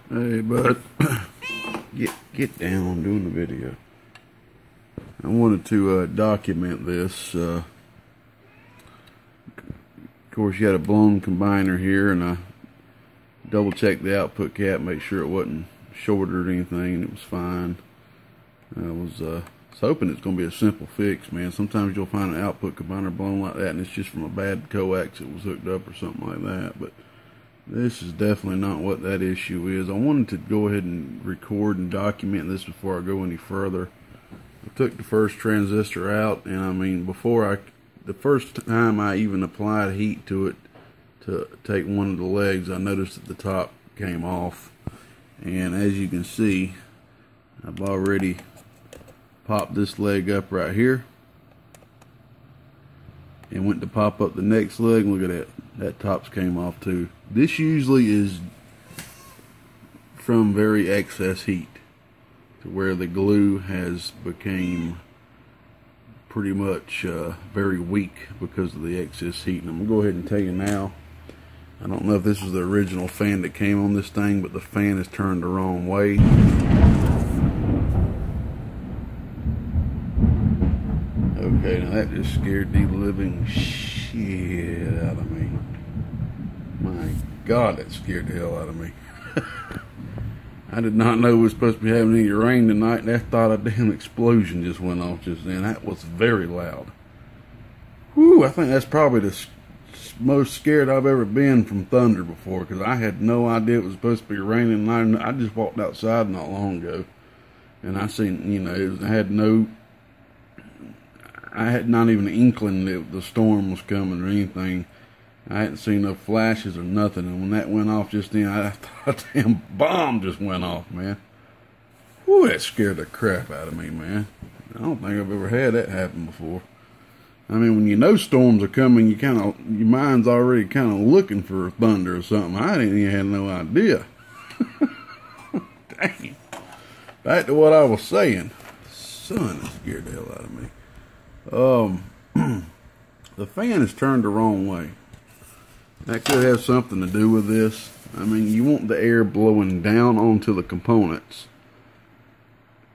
Hey, bud. Get down. I'm doing the video. I wanted to document this. Of course, you had a blown combiner here, and I double checked the output cap, make sure it wasn't shorted or anything, and it was fine. I was hoping it's going to be a simple fix, man. Sometimes you'll find an output combiner blown like that, and it's just from a bad coax that was hooked up or something like that. But this is definitely not what that issue is. I wanted to go ahead and record and document this before I go any further. I took the first transistor out, and I mean, the first time I even applied heat to it to take one of the legs, I noticed that the top came off. And as you can see, I've already popped this leg up right here and went to pop up the next leg, and look at that tops came off too. This usually is from very excess heat, to where the glue has became pretty much very weak because of the excess heat. And I'm gonna go ahead and tell you now, I don't know if this was the original fan that came on this thing, but the fan is turned the wrong way. Okay, now that just scared the living shit out of me. My God, that scared the hell out of me. I did not know we were supposed to be having any rain tonight, and I thought a damn explosion just went off just then. That was very loud. Whew, I think that's probably the most scared I've ever been from thunder before, because I had no idea it was supposed to be raining. I just walked outside not long ago, and I seen, you know, I had not even an inkling that the storm was coming or anything. I hadn't seen no flashes or nothing, and when that went off just then, I thought a damn bomb just went off, man. Whew, that scared the crap out of me, man. I don't think I've ever had that happen before. I mean, when you know storms are coming, your mind's already kind of looking for thunder or something. I didn't even have no idea. Dang. Back to what I was saying. Son, it scared the hell out of me. The fan is turned the wrong way. That could have something to do with this. I mean, you want the air blowing down onto the components,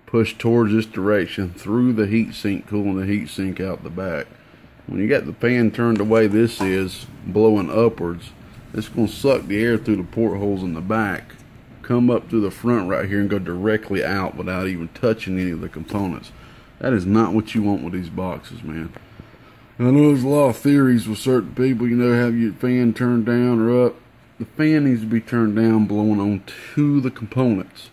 push towards this direction through the heatsink, cooling the heatsink out the back. When you got the fan turned the way this is, blowing upwards, it's going to suck the air through the portholes in the back, come up through the front right here, and go directly out without even touching any of the components. That is not what you want with these boxes, man. And I know there's a lot of theories with certain people, you know, have your fan turned down or up. The fan needs to be turned down, blowing onto the components.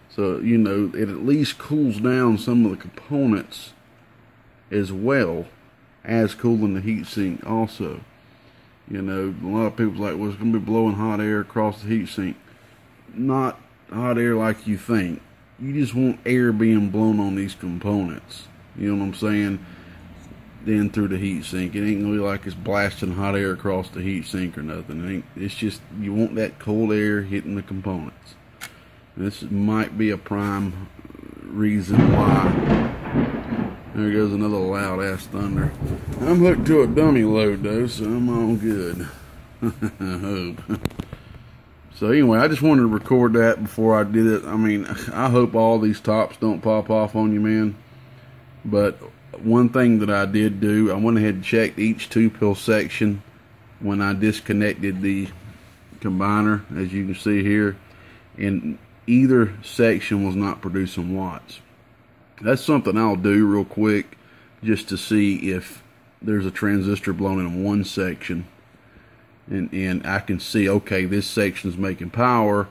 So, you know, it at least cools down some of the components as well as cooling the heatsink also. You know, a lot of people's like, well, it's going to be blowing hot air across the heatsink. Not hot air like you think. You just want air being blown on these components. You know what I'm saying? Then through the heatsink. It ain't gonna be like it's blasting hot air across the heatsink or nothing. It's just, you want that cold air hitting the components. This might be a prime reason why. There goes another loud ass thunder. I'm hooked to a dummy load though, so I'm all good. I hope. So anyway, I just wanted to record that before I did it. I mean, I hope all these tops don't pop off on you, man. But one thing that I did do, I went ahead and checked each 2-pill section when I disconnected the combiner, as you can see here, and either section was not producing watts. That's something I'll do real quick just to see if there's a transistor blown in one section, and I can see, okay, this section's making power,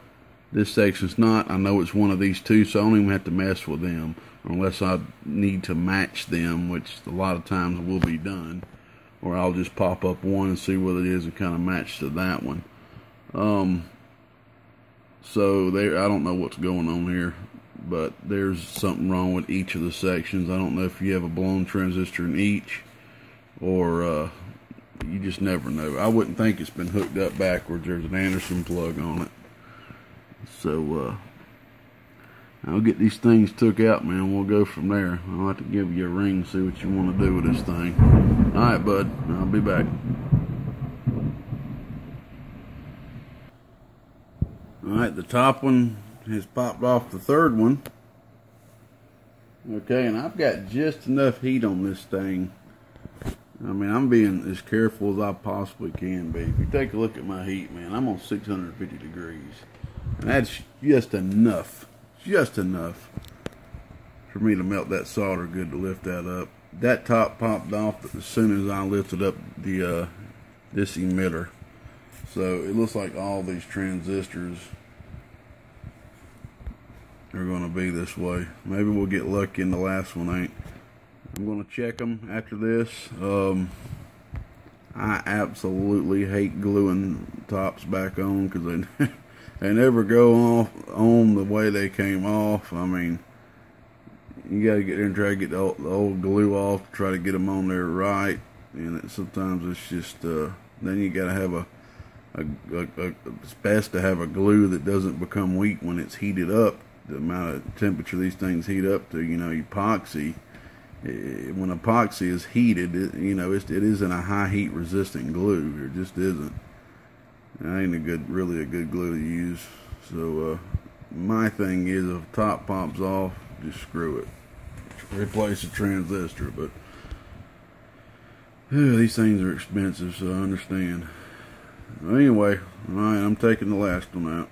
this section's not. I know it's one of these two, so I don't even have to mess with them unless I need to match them, which a lot of times will be done. Or I'll just pop up one and see what it is and kind of match to that one. So there, I don't know what's going on here, but there's something wrong with each of the sections. I don't know if you have a blown transistor in each, or you just never know. I wouldn't think it's been hooked up backwards. There's an Anderson plug on it. So I'll get these things took out, man. We'll go from there. I'll have to give you a ring, see what you want to do with this thing. Alright, bud. I'll be back. Alright, the top one has popped off the third one. Okay, and I've got just enough heat on this thing. I mean, I'm being as careful as I possibly can be. If you take a look at my heat, man, I'm on 650 degrees. And that's just enough for me to melt that solder good to lift that up. That top popped off as soon as I lifted up the this emitter. So it looks like all these transistors are going to be this way. Maybe we'll get lucky and the last one ain't. I'm going to check them after this. I absolutely hate gluing tops back on because they never go off on the way they came off. I mean, you got to get there and try to get the old glue off, try to get them on there right. And sometimes it's just, then you got to have it's best to have a glue that doesn't become weak when it's heated up. The amount of temperature these things heat up to, you know, epoxy. When epoxy is heated, it isn't a high heat resistant glue. It just isn't. It ain't really a good glue to use. So my thing is, if the top pops off, just screw it. Replace the transistor. But these things are expensive, so I understand. Anyway, alright, I'm taking the last one out.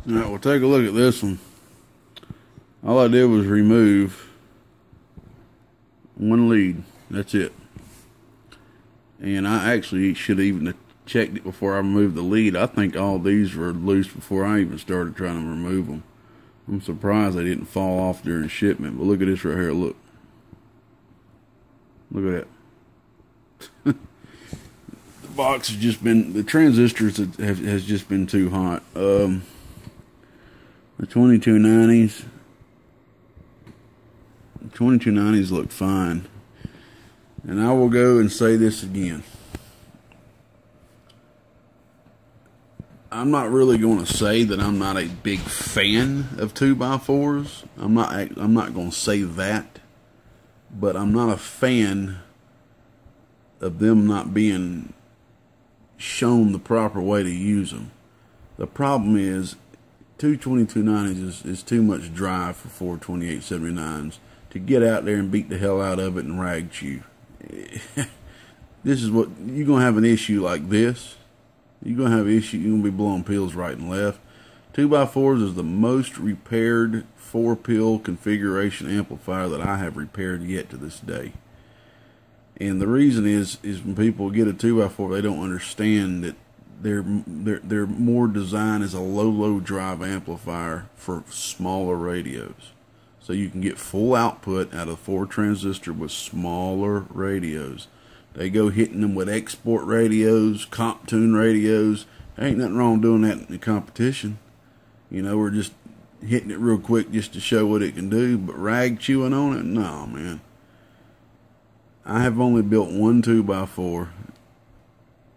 Alright, we'll take a look at this one. All I did was remove one lead. That's it. And I actually should have even checked it before I removed the lead. I think all these were loose before I even started trying to remove them. I'm surprised they didn't fall off during shipment. But look at this right here. Look. Look at that. The box has just been, the transistors has just been too hot. The 2290s. The 2290s look fine. And I will go and say this again. I'm not really going to say that I'm not a big fan of 2x4s. I'm not going to say that. But I'm not a fan of them not being shown the proper way to use them. The problem is, 2290s is too much drive for 42879s to get out there and beat the hell out of it and rag chew. This is what you're gonna have an issue like this. You're gonna have an issue. You're gonna be blowing pills right and left. 2x4s is the most repaired 4-pill configuration amplifier that I have repaired yet to this day. And the reason is when people get a 2x4, they don't understand that they're more designed as a low drive amplifier for smaller radios. So you can get full output out of 4 transistor with smaller radios. They go hitting them with export radios, comp tune radios. There ain't nothing wrong doing that in the competition. You know, we're just hitting it real quick just to show what it can do. But rag chewing on it? No, man. I have only built one 2x4.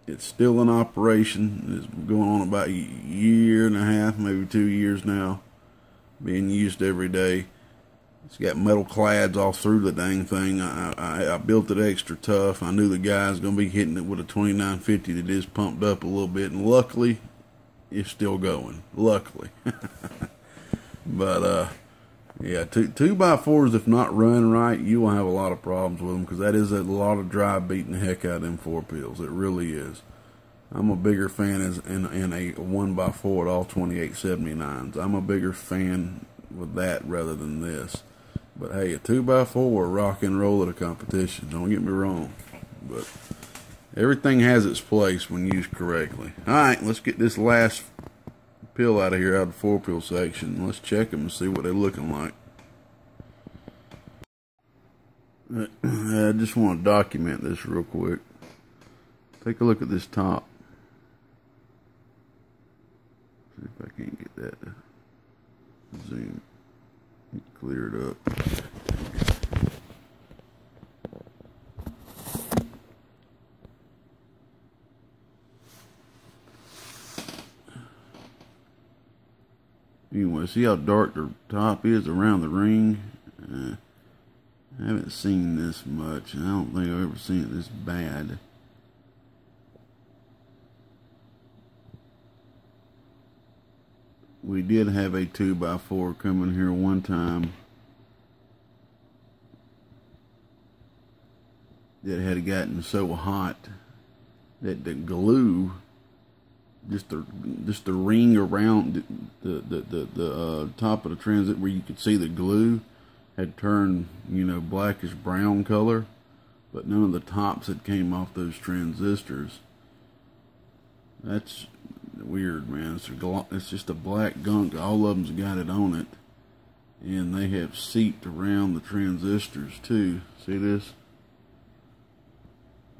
It's still in operation. It's going on about a year and a half, maybe 2 years now. Being used every day. It's got metal clads all through the dang thing. I built it extra tough. I knew the guy's going to be hitting it with a 2950 that is pumped up a little bit. And luckily, it's still going. Luckily. But, yeah, 2x4s, if not run right, you will have a lot of problems with them. Because that is a lot of drive beating the heck out of them 4-pills. It really is. I'm a bigger fan in a 1x4 at all 2879s. I'm a bigger fan with that rather than this. But hey, a 2x4 rock and roll at a competition. Don't get me wrong. But everything has its place when used correctly. Alright, let's get this last pill out of here, out of the 4-pill section. Let's check them and see what they're looking like. I just want to document this real quick. Take a look at this top. See if I can't get that to zoom. Clear it up. Anyway, see how dark the top is around the ring? I haven't seen this much. I don't think I've ever seen it this bad. we did have a 2x4 come in here one time that had gotten so hot that the glue, just the ring around the top of the transit where you could see the glue, had turned, you know, blackish brown color, but none of the tops had came off those transistors. That's weird, man. It's just a black gunk. All of them's got it on it, and they have seeped around the transistors too. See this?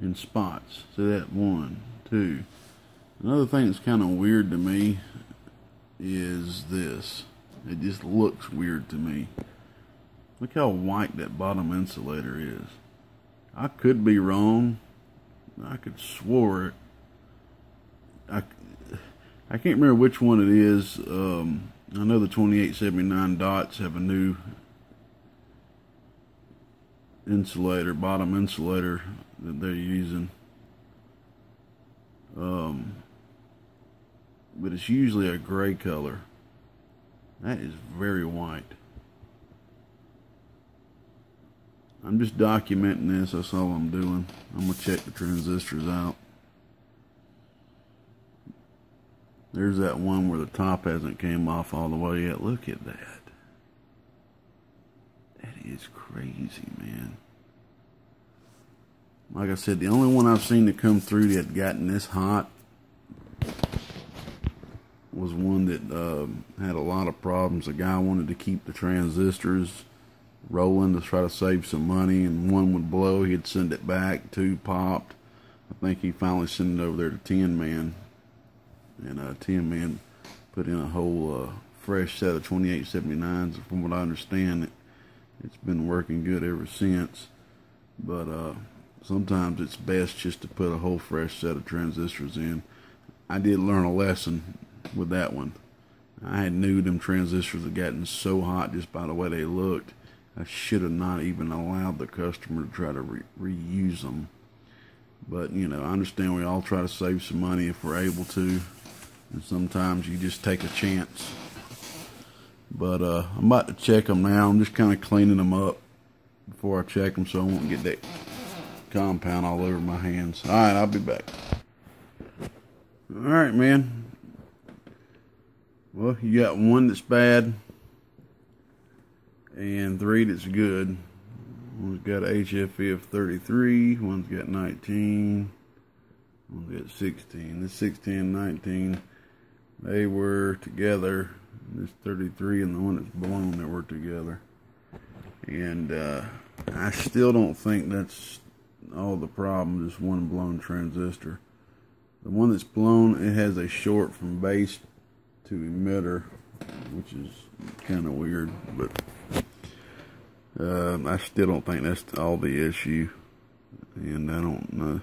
In spots. See that? 1, 2. Another thing that's kind of weird to me is this. It just looks weird to me. Look how white that bottom insulator is. I could be wrong. I could swore it. I can't remember which one it is. I know the 2879 dots have a new insulator, bottom insulator that they're using. But it's usually a gray color. That is very white. I'm just documenting this. That's all I'm doing. I'm gonna check the transistors out. There's that one where the top hasn't came off all the way yet. Look at that. That is crazy, man. Like I said, the only one I've seen to come through that had gotten this hot was one that had a lot of problems. The guy wanted to keep the transistors rolling to try to save some money, and one would blow, he'd send it back, 2 popped. I think he finally sent it over there to Tin Man, and Tin Man put in a whole fresh set of 2879s. From what I understand, it's been working good ever since. But sometimes it's best just to put a whole fresh set of transistors in. I did learn a lesson with that one. I knew them transistors had gotten so hot just by the way they looked. I should have not even allowed the customer to try to reuse them. But, you know, I understand we all try to save some money if we're able to. And sometimes you just take a chance. But I'm about to check them now. I'm just kind of cleaning them up before I check them so I won't get that compound all over my hands. Alright, I'll be back. Alright, man. Well, you got 1 that's bad and 3 that's good. One's got HFE of 33, one's got 19, one's got 16. This 16 and 19, they were together. This 33 and the one that's blown, they were together. And I still don't think that's all the problem, just one blown transistor. The one that's blown, it has a short from base to emitter, which is kind of weird, but I still don't think that's all the issue. And I don't know,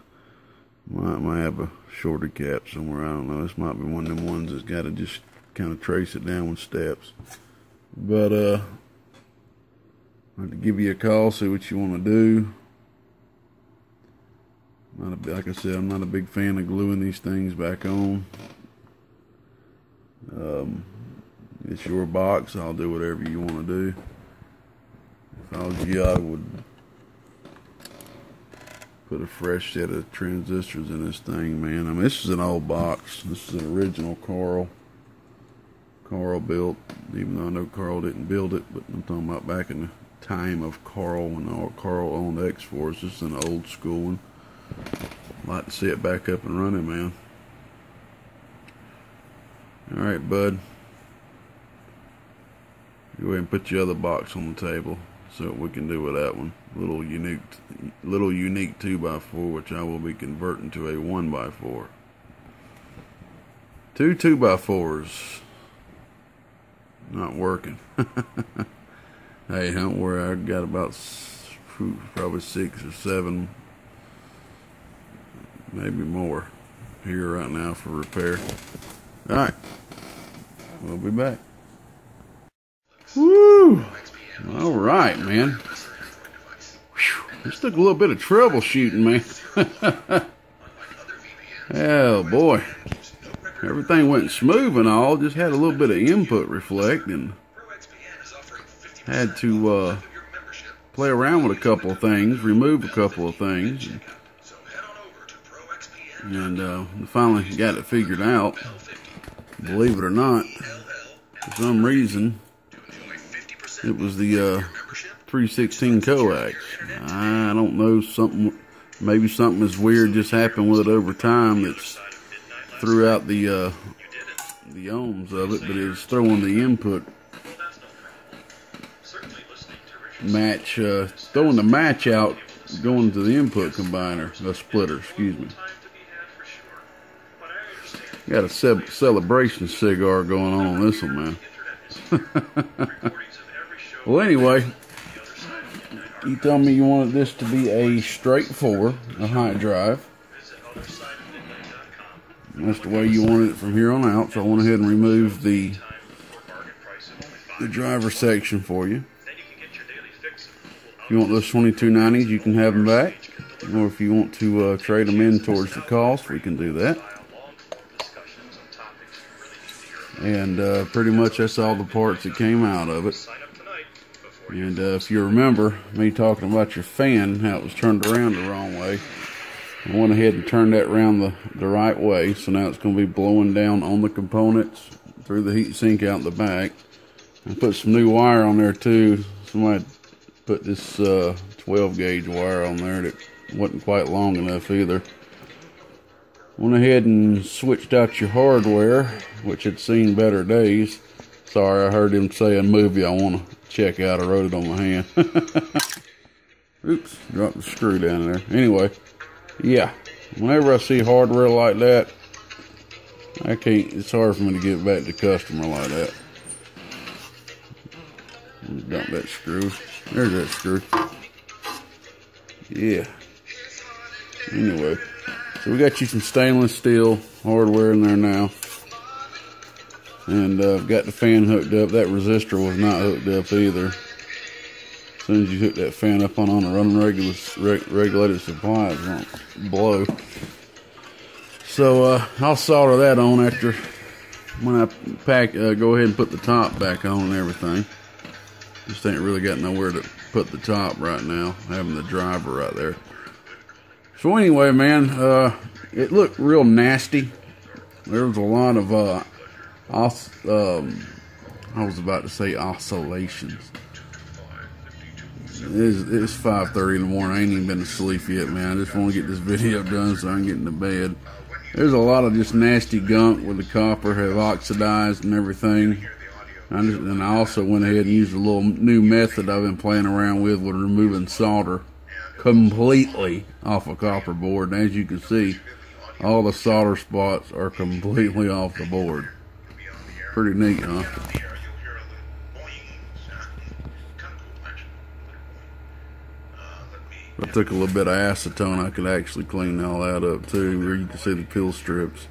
might have a shorter cap somewhere, I don't know. This might be one of them ones that's got to just kind of trace it down with steps. But I'll have to give you a call, see what you want to do. Like I said, I'm not a big fan of gluing these things back on. It's your box. I'll do whatever you want to do. If I was you, I would put a fresh set of transistors in this thing, man. I mean, this is an old box. This is an original Carl built, even though I know Carl didn't build it, but I'm talking about back in the time of Carl, when Carl owned Xforce. This is an old school one. I'd like to see it back up and running, man. Alright, bud. Go ahead and put your other box on the table. See what we can do with that one. Little unique 2x4, which I will be converting to a 1x4. 2 2x4s. Not working. Hey, don't worry. I got about probably 6 or 7, maybe more, here right now for repair. Alright. We'll be back. Woo! Alright, man. Whew. This took a little bit of troubleshooting, man. Oh, boy. everything went smooth and all, just had a little bit of input reflect, and had to play around with a couple of things, remove a couple of things, and finally got it figured out. Believe it or not, for some reason, it was the 316 coax. I don't know, maybe something is weird just happened with it over time that's throughout the ohms of it, but it's throwing the input match, throwing the match out, going to the input combiner, the splitter, excuse me. Got a celebration cigar going on this one, man. Well, anyway, you told me you wanted this to be a straight 4, a high drive. That's the way you wanted it from here on out, so I went ahead and removed the driver section for you. If you want those 2290s, you can have them back. Or if you want to trade them in towards the cost, we can do that. And pretty much that's all the parts that came out of it. And if you remember me talking about your fan, how it was turned around the wrong way, I went ahead and turned that around the right way. So now it's going to be blowing down on the components through the heat sink out the back. I put some new wire on there too. Somebody put this 12 gauge wire on there that wasn't quite long enough either. Went ahead and switched out your hardware, which had seen better days. Sorry, I heard him say a movie I want to check out. I wrote it on my hand. Oops, dropped the screw down there. Anyway, yeah, whenever I see hardware like that, it's hard for me to give it back to the customer like that. Dump that screw. There's that screw. Yeah. Anyway, so we got you some stainless steel hardware in there now. And I've got the fan hooked up. That resistor was not hooked up either. As soon as you hook that fan up on a running regulated supply, it's going to blow. So I'll solder that on after when I go ahead and put the top back on and everything. Just ain't really got nowhere to put the top right now, having the driver right there. So anyway, man, it looked real nasty. There was a lot of I was about to say oscillations. It's 5:30 in the morning. I ain't even been to sleep yet, man. I just want to get this video done so I can get into bed. There's a lot of just nasty gunk with the copper have oxidized and everything. And I also went ahead and used a little new method I've been playing around with removing solder completely off a copper board. And as you can see, all the solder spots are completely off the board. Pretty neat, huh? If I took a little bit of acetone, I could actually clean all that up too, where you can see the peel strips.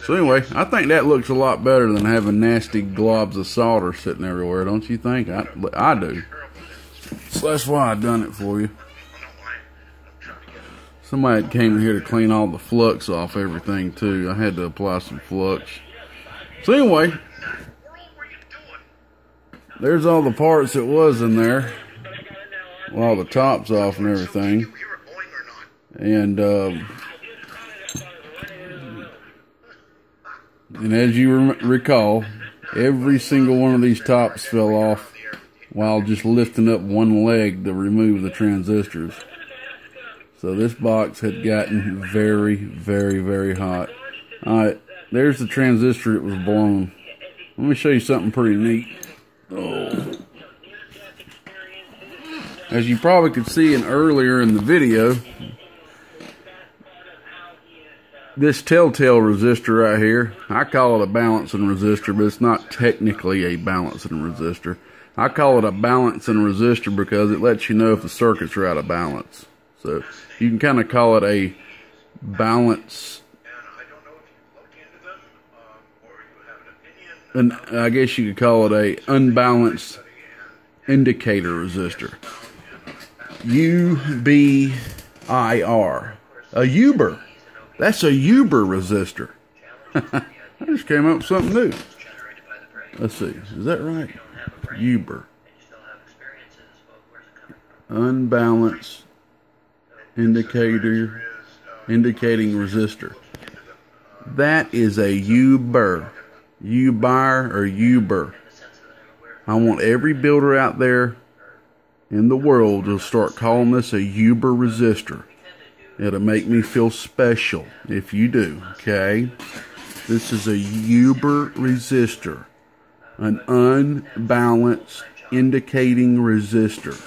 So anyway, I think that looks a lot better than having nasty globs of solder sitting everywhere, don't you think? I do. So that's why I done it for you. Somebody came in here to clean all the flux off everything too. I had to apply some flux. So anyway, there's all the parts that was in there. Well, all the tops off and everything. And as you recall, every single one of these tops fell off while just lifting up one leg to remove the transistors. So this box had gotten very, very, very hot. Alright, there's the transistor that was blown. Let me show you something pretty neat. Oh. As you probably could see earlier in the video, this telltale resistor right here, I call it a balancing resistor, but it's not technically a balancing resistor. I call it a balancing resistor because it lets you know if the circuits are out of balance. So you can kind of call it a balance, and I guess you could call it a unbalanced indicator resistor. UBIR, a Uber. That's a Uber resistor. I just came up with something new. Let's see. Is that right? Uber. Unbalanced indicating resistor. That is a Uber. U-bar or Uber. I want every builder out there in the world to start calling this a Uber resistor. It'll make me feel special if you do, okay? This is a Uber resistor. An unbalanced indicating resistor.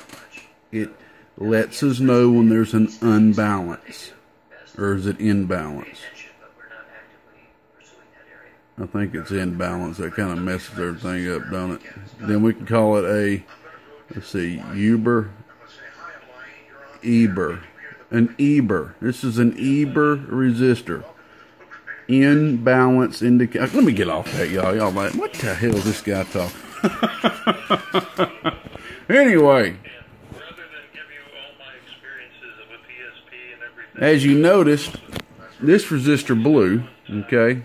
It lets us know when there's an unbalance. Or is it imbalance? I think it's imbalance. That kind of messes everything up, don't it? Then we can call it a, let's see, Uber, Eber. An Eber. This is an Eber resistor. Imbalance indicator. Let me get off that, y'all. Y'all like, what the hell is this guy talking? Anyway. As you noticed, this resistor blew, okay?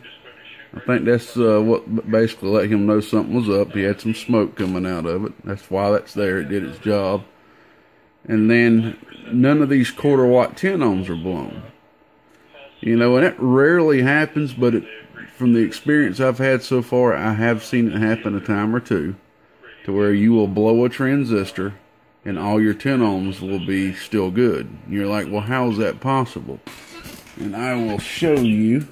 I think that's what basically let him know something was up. He had some smoke coming out of it. That's why that's there. It did its job. And then none of these quarter watt 10 ohms are blown. You know, and it rarely happens, but from the experience I've had so far, I have seen it happen a time or two to where you will blow a transistor and all your 10 ohms will be still good. And you're like, well, how is that possible? And I will show you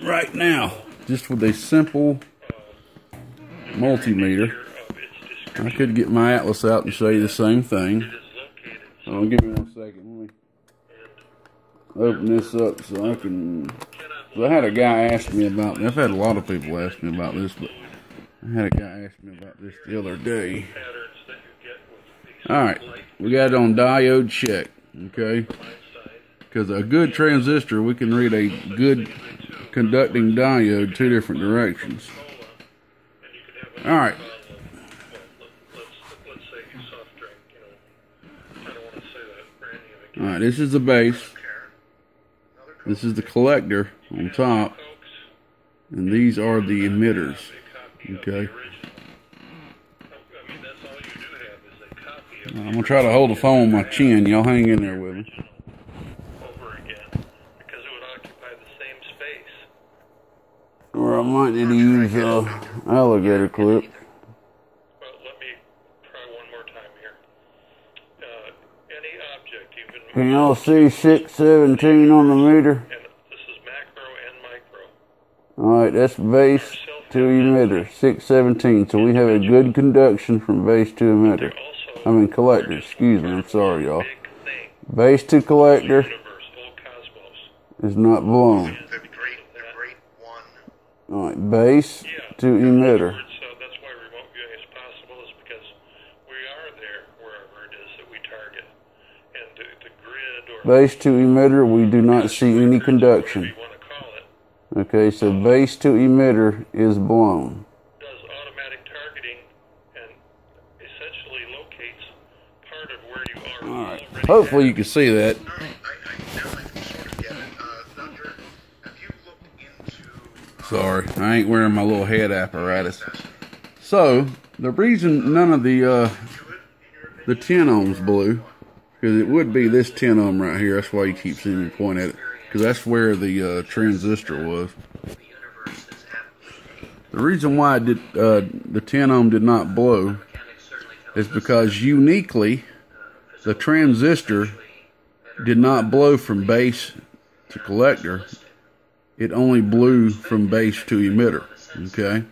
right now, just with a simple multimeter. I could get my atlas out and show you the same thing. Oh, give me 1 second. Let me open this up so I can. So I had a guy ask me about. I've had a lot of people ask me about this, but I had a guy ask me about this the other day. All right, we got it on diode check, okay? Because a good transistor, we can read a good conducting diode 2 different directions. All right. All right, this is the base. This is the collector on top. And these are the emitters. Okay. I'm going to try to hold the phone with my chin. Y'all hang in there with me. Or I might need to use alligator clip. Can y'all see 617 on the meter? This is macro and micro. Alright, that's base to emitter, 617. So we have a good conduction from base to emitter. I mean collector, excuse me, I'm sorry y'all. Base to collector is not blown. Alright, base to emitter. That's why remote viewing is possible, is because we are there wherever it is that we target. And the grid or base to emitter, we do not see any conduction. you want to call it. Okay, so base to emitter is blown. Does automatic targeting and essentially locates part of where you are. Alright, hopefully you can see that. Sorry, I ain't wearing my little head apparatus. So, the reason none of the 10 ohms blew, because it would be this 10 ohm right here. That's why you keep seeing me point at it, because that's where the transistor was. The reason why the 10 ohm did not blow is because uniquely the transistor did not blow from base to collector. It only blew from base to emitter, okay?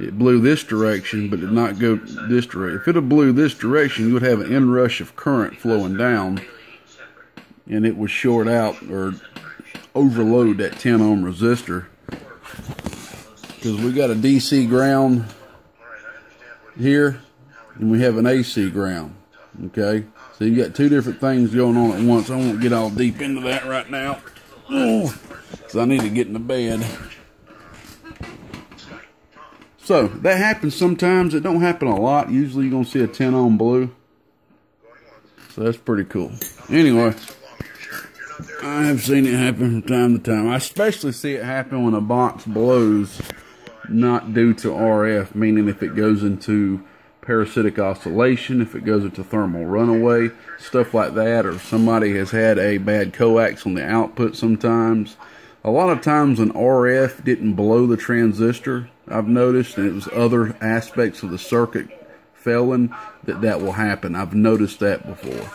It blew this direction, but did not go this direction. If it had blew this direction, you would have an inrush of current flowing down, and it would short out or overload that 10 ohm resistor. Because we got a DC ground here, and we have an AC ground, okay? So you got 2 different things going on at once. I won't get all deep into that right now. So I need to get in the bed. So that happens sometimes. It don't happen a lot. Usually you're gonna see a 10 ohm blue. So that's pretty cool. Anyway, I have seen it happen from time to time. I especially see it happen when a box blows, not due to RF, meaning if it goes into parasitic oscillation, if it goes into thermal runaway, stuff like that, or somebody has had a bad coax on the output sometimes. A lot of times when RF didn't blow the transistor, I've noticed, and it was other aspects of the circuit failing, that will happen. I've noticed that before.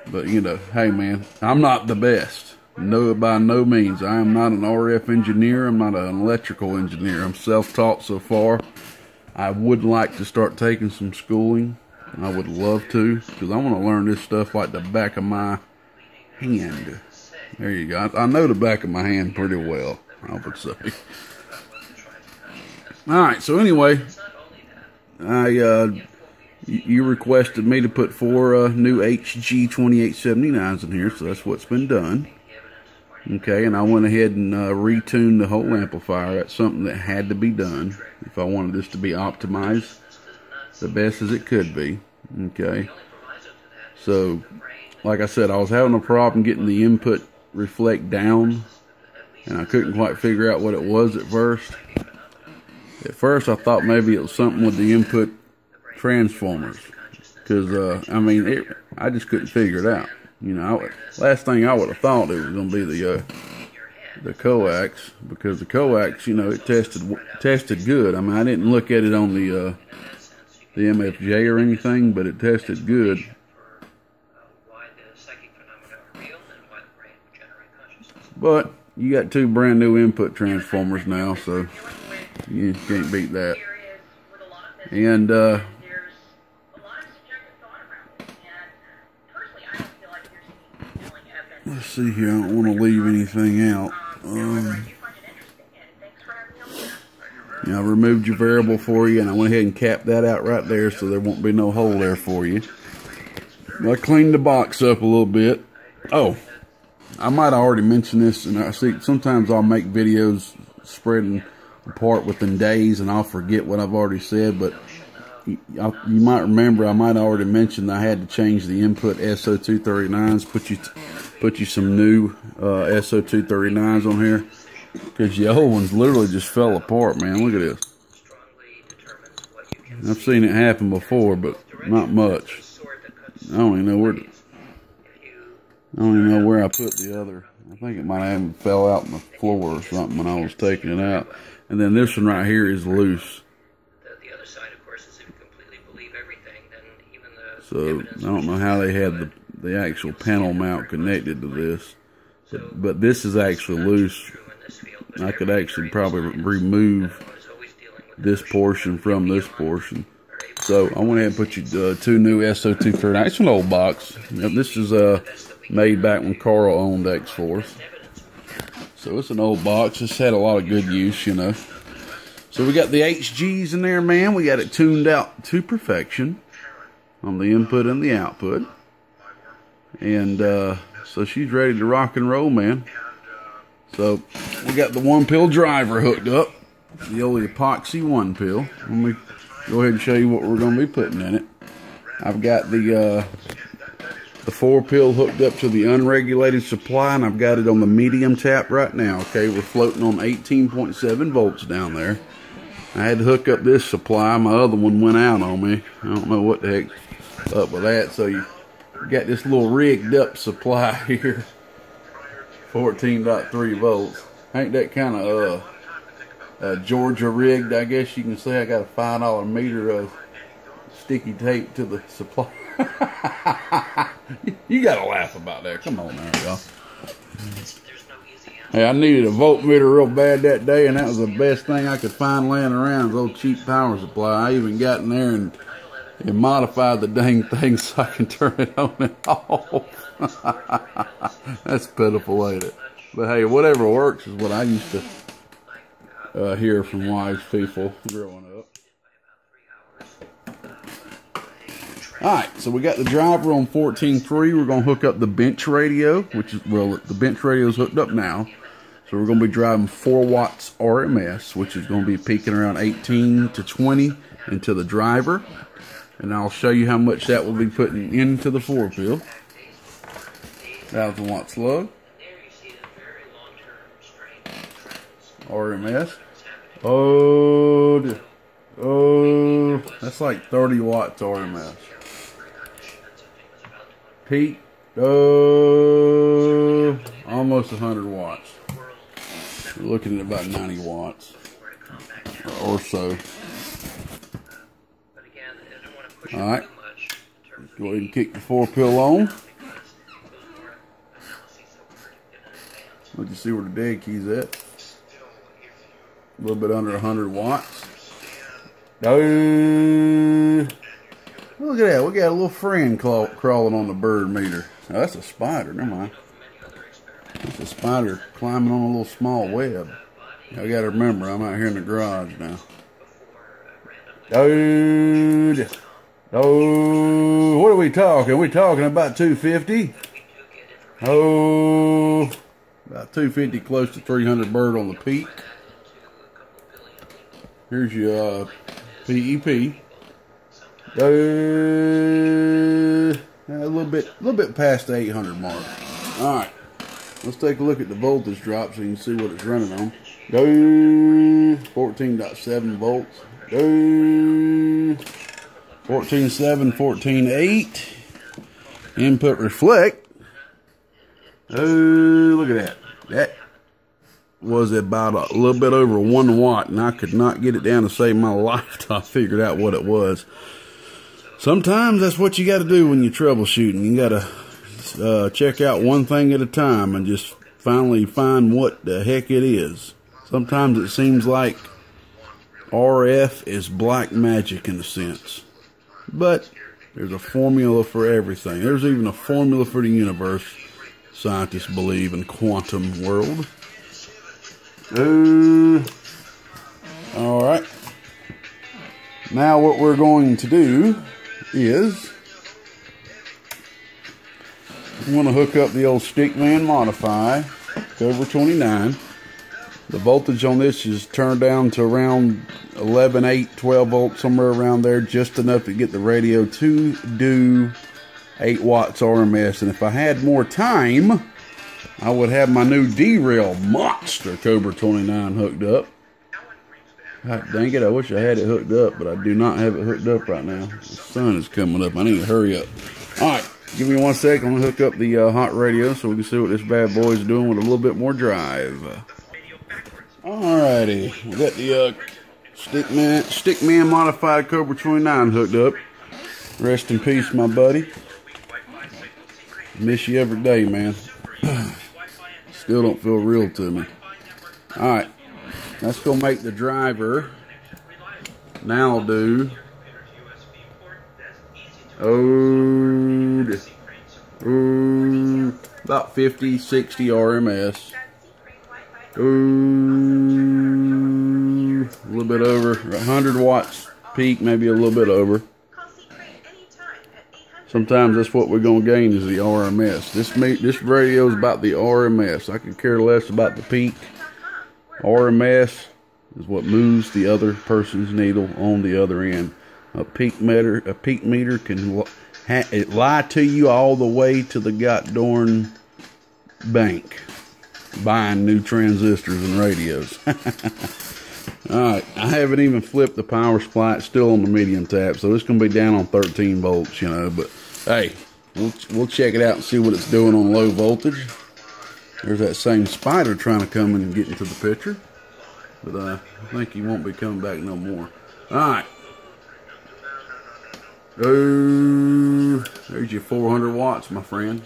But, you know, hey man, I'm not the best. No, by no means. I am not an RF engineer. I'm not an electrical engineer. I'm self-taught so far. I would like to start taking some schooling. I would love to, because I want to learn this stuff like the back of my hand. There you go. I know the back of my hand pretty well, I would say. Alright, so anyway, you requested me to put 4 new HG2879s in here, so that's what's been done. Okay, and I went ahead and retuned the whole amplifier. That's something that had to be done if I wanted this to be optimized the best as it could be. Okay, so like I said, I was having a problem getting the input reflect down, and I couldn't quite figure out what it was at first. At first I thought maybe it was something with the input transformers, because I mean, I just couldn't figure it out. You know, last thing I would have thought it was going to be the coax, because the coax, you know, it tested good. I mean, I didn't look at it on the MFJ or anything, but it tested good. But you got 2 brand new input transformers now, so you can't beat that. And let's see here. I don't want to leave anything out. I removed your variable for you, and I went ahead and capped that out right there, so there won't be no hole there for you. I cleaned the box up a little bit. Oh, I might have already mentioned this, and I see sometimes I'll make videos spreading apart within days, and I'll forget what I've already said, but you might remember I might have already mentioned I had to change the input SO239s, put you some new SO239s on here, because the old ones literally just fell apart, man. Look at this. I've seen it happen before, but not much. I don't even know where I put the other. I think it might have fell out on the floor or something when I was taking it out. And then this one right here is loose. So I don't know how they had the actual panel mount connected to this, but this is actually loose. I could actually probably remove this portion from this portion. So I went ahead and put you 2 new SO239. It's an old box. This is made back when Carl owned Xforce. So it's an old box. It's had a lot of good use, you know. So we got the HGs in there, man. We got it tuned out to perfection on the input and the output. And so she's ready to rock and roll, man. So we got the 1-pill driver hooked up. The old epoxy 1-pill. Let me go ahead and show you what we're going to be putting in it. I've got the 4-pill hooked up to the unregulated supply, and I've got it on the medium tap right now. Okay, we're floating on 18.7 volts down there. I had to hook up this supply. My other one went out on me. I don't know what the heck's up with that. So you got this little rigged up supply here, 14.3 volts. Ain't that kind of Georgia rigged, I guess you can say. I got a $5 meter of sticky tape to the supply. You gotta laugh about that. Come on now, y'all. Hey, I needed a voltmeter real bad that day, and that was the best thing I could find laying around, was old cheap power supply. I even got in there and modified the dang thing so I can turn it on and off. That's pitiful, ain't it? But hey, whatever works is what I used to hear from wise people growing up. Alright, so we got the driver on 14.3. We're going to hook up the bench radio, which is, well, the bench radio is hooked up now. So we're going to be driving 4 watts RMS, which is going to be peaking around 18 to 20 into the driver. And I'll show you how much that will be putting into the 4-pill. 1,000 watt slug. RMS. Oh, oh, that's like 30 watts RMS. Peak. Oh, almost 100 watts. We're looking at about 90 watts or so. Alright. Go ahead and kick the 4-pill on. Let you see where the dead key's at. A little bit under 100 watts. Look at that. We got a little friend crawling on the bird meter. Oh, that's a spider. Never mind. That's a spider climbing on a little small web. I got to remember, I'm out here in the garage now. Oh, what are we talking? We talking about 250? Oh, about 250, close to 300 bird on the peak. Here's your PEP. A little bit past the 800 mark. All right, let's take a look at the voltage drop so you can see what it's running on. 14.7 volts. 14.7, 14.8. Input reflect. Oh, look at that. That was about a little bit over 1 watt, and I could not get it down to save my life till I figured out what it was. Sometimes that's what you got to do when you're troubleshooting. You got to check out one thing at a time and just finally find what the heck it is. Sometimes it seems like RF is black magic in a sense. But there's a formula for everything. There's even a formula for the universe. Scientists believe in quantum world. Alright. Now what we're going to do is I'm going to hook up the old Stickman Modify Cobra 29. The voltage on this is turned down to around 11, 8, 12 volts, somewhere around there, just enough to get the radio to do 8 watts RMS. And if I had more time, I would have my new derail monster Cobra 29 hooked up. God dang it, I wish I had it hooked up, but I do not have it hooked up right now. The sun is coming up. I need to hurry up. Alright, give me 1 second. I'm going to hook up the hot radio so we can see what this bad boy is doing with a little bit more drive. Alrighty, we got the Stickman Modified Cobra 29 hooked up. Rest in peace, my buddy. Miss you every day, man. Still don't feel real to me. Alright, let's go make the driver now do about 50, 60 RMS. A little bit over 100 watts peak, maybe a little bit over. Sometimes that's what we're going to gain is the RMS. This radio is about the RMS. I could care less about the peak. RMS is what moves the other person's needle on the other end. A peak meter can lie to you all the way to the goddamn bank, buying new transistors and radios. Alright, I haven't even flipped the power supply. It's still on the medium tap, so it's going to be down on 13 volts, you know. But hey, we'll check it out and see what it's doing on low voltage. There's that same spider trying to come in and get into the picture, but I think he won't be coming back no more. Alright. Oh, there's your 400 watts, my friend.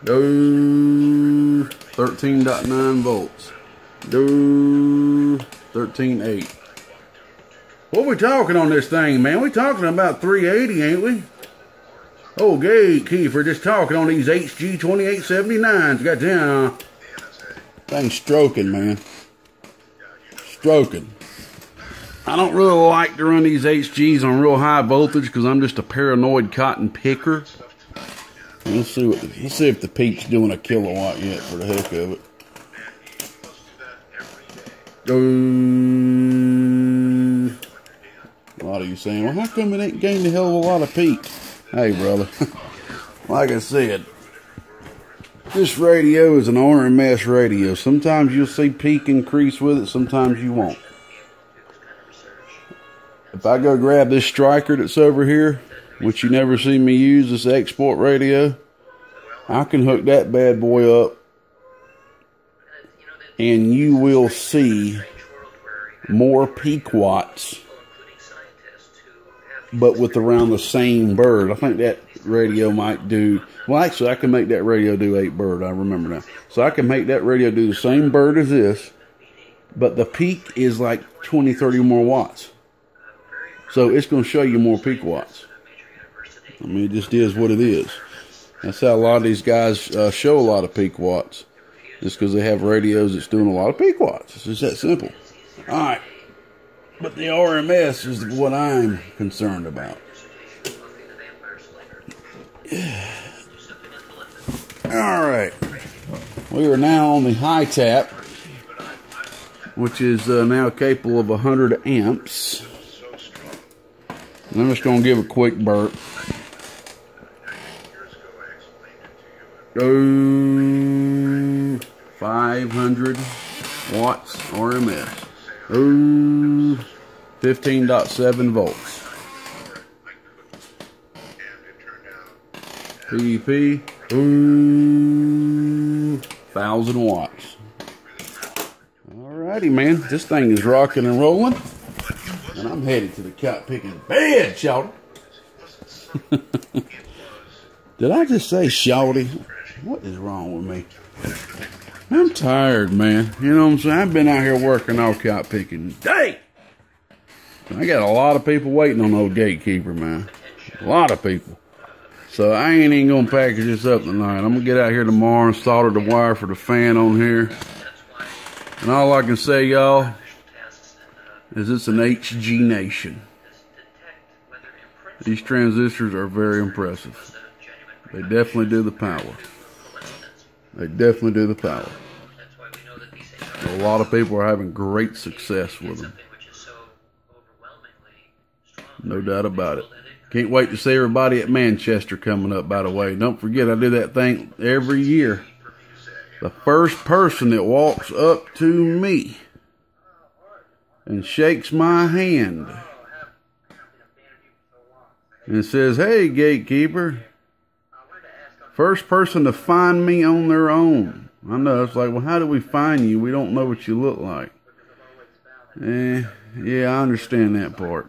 13.9 volts. 13.8. What we talking on this thing, man? We talking about 380, ain't we? Oh, gatekeeper, just talking on these HG2879s. Goddamn. Thing's stroking, man. Stroking. I don't really like to run these HGs on real high voltage because I'm just a paranoid cotton picker. Let's see if the peak's doing a kilowatt yet for the heck of it. A lot of you saying, well, how come it ain't gained a hell of a lot of peak? Hey, brother. Like I said, This radio is an RMS radio. Sometimes you'll see peak increase with it, sometimes you won't. If I go grab this striker that's over here, which you never see me use, this export radio, I can hook that bad boy up and you will see more peak watts, but with around the same bird. I think that radio might do, well actually I can make that radio do 8 bird, I remember now. So I can make that radio do the same bird as this, but the peak is like 20, 30 more watts. So it's going to show you more peak watts. I mean, it just is what it is. That's how a lot of these guys show a lot of peak watts. Just because they have radios that's doing a lot of peak watts. It's just that simple. Alright. But the RMS is what I'm concerned about. Alright. We are now on the high tap, which is now capable of 100 amps. And I'm just going to give a quick burp. Oh, 500 watts RMS. Oh, 15.7 volts. PDP. Oh, 1,000 watts. Alrighty, man. This thing is rocking and rolling. And I'm headed to the cot picking bed, shawty. Did I just say shawty? What is wrong with me? I'm tired, man. You know what I'm saying? I've been out here working all cot picking day. I got a lot of people waiting on old Gatekeeper, man. A lot of people. So I ain't even gonna package this up tonight. I'm gonna get out here tomorrow and solder the wire for the fan on here. And all I can say, y'all, is it's an HG nation. These transistors are very impressive. They definitely do the power. They definitely do the power. A lot of people are having great success with them. No doubt about it. Can't wait to see everybody at Manchester coming up, by the way. Don't forget, I do that thing every year. The first person that walks up to me and shakes my hand and says, "Hey, Gatekeeper." First person to find me on their own. I know, it's like, well, how do we find you? We don't know what you look like. Yeah, I understand that part.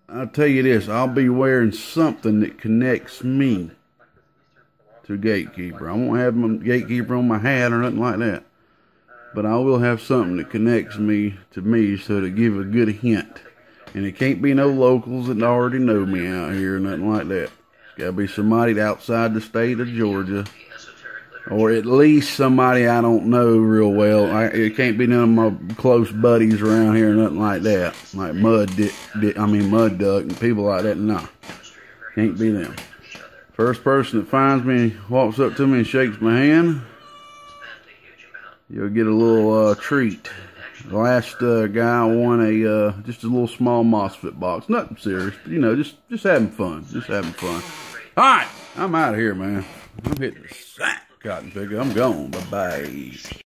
I'll tell you this, I'll be wearing something that connects me to Gatekeeper. I won't have my Gatekeeper on my hat or nothing like that. But I will have something that connects me to me, so to give a good hint. And it can't be no locals that already know me out here or nothing like that. It's got to be somebody outside the state of Georgia. Or at least somebody I don't know real well. It can't be none of my close buddies around here or nothing like that. Like Mud Duck and people like that. Nah. Can't be them. First person that finds me, walks up to me and shakes my hand, you'll get a little treat. The last guy won just a little small MOSFET box. Nothing serious, but, you know, just having fun. Just having fun. All right, I'm out of here, man. I'm hitting the sack, cotton picker. I'm gone. Bye-bye.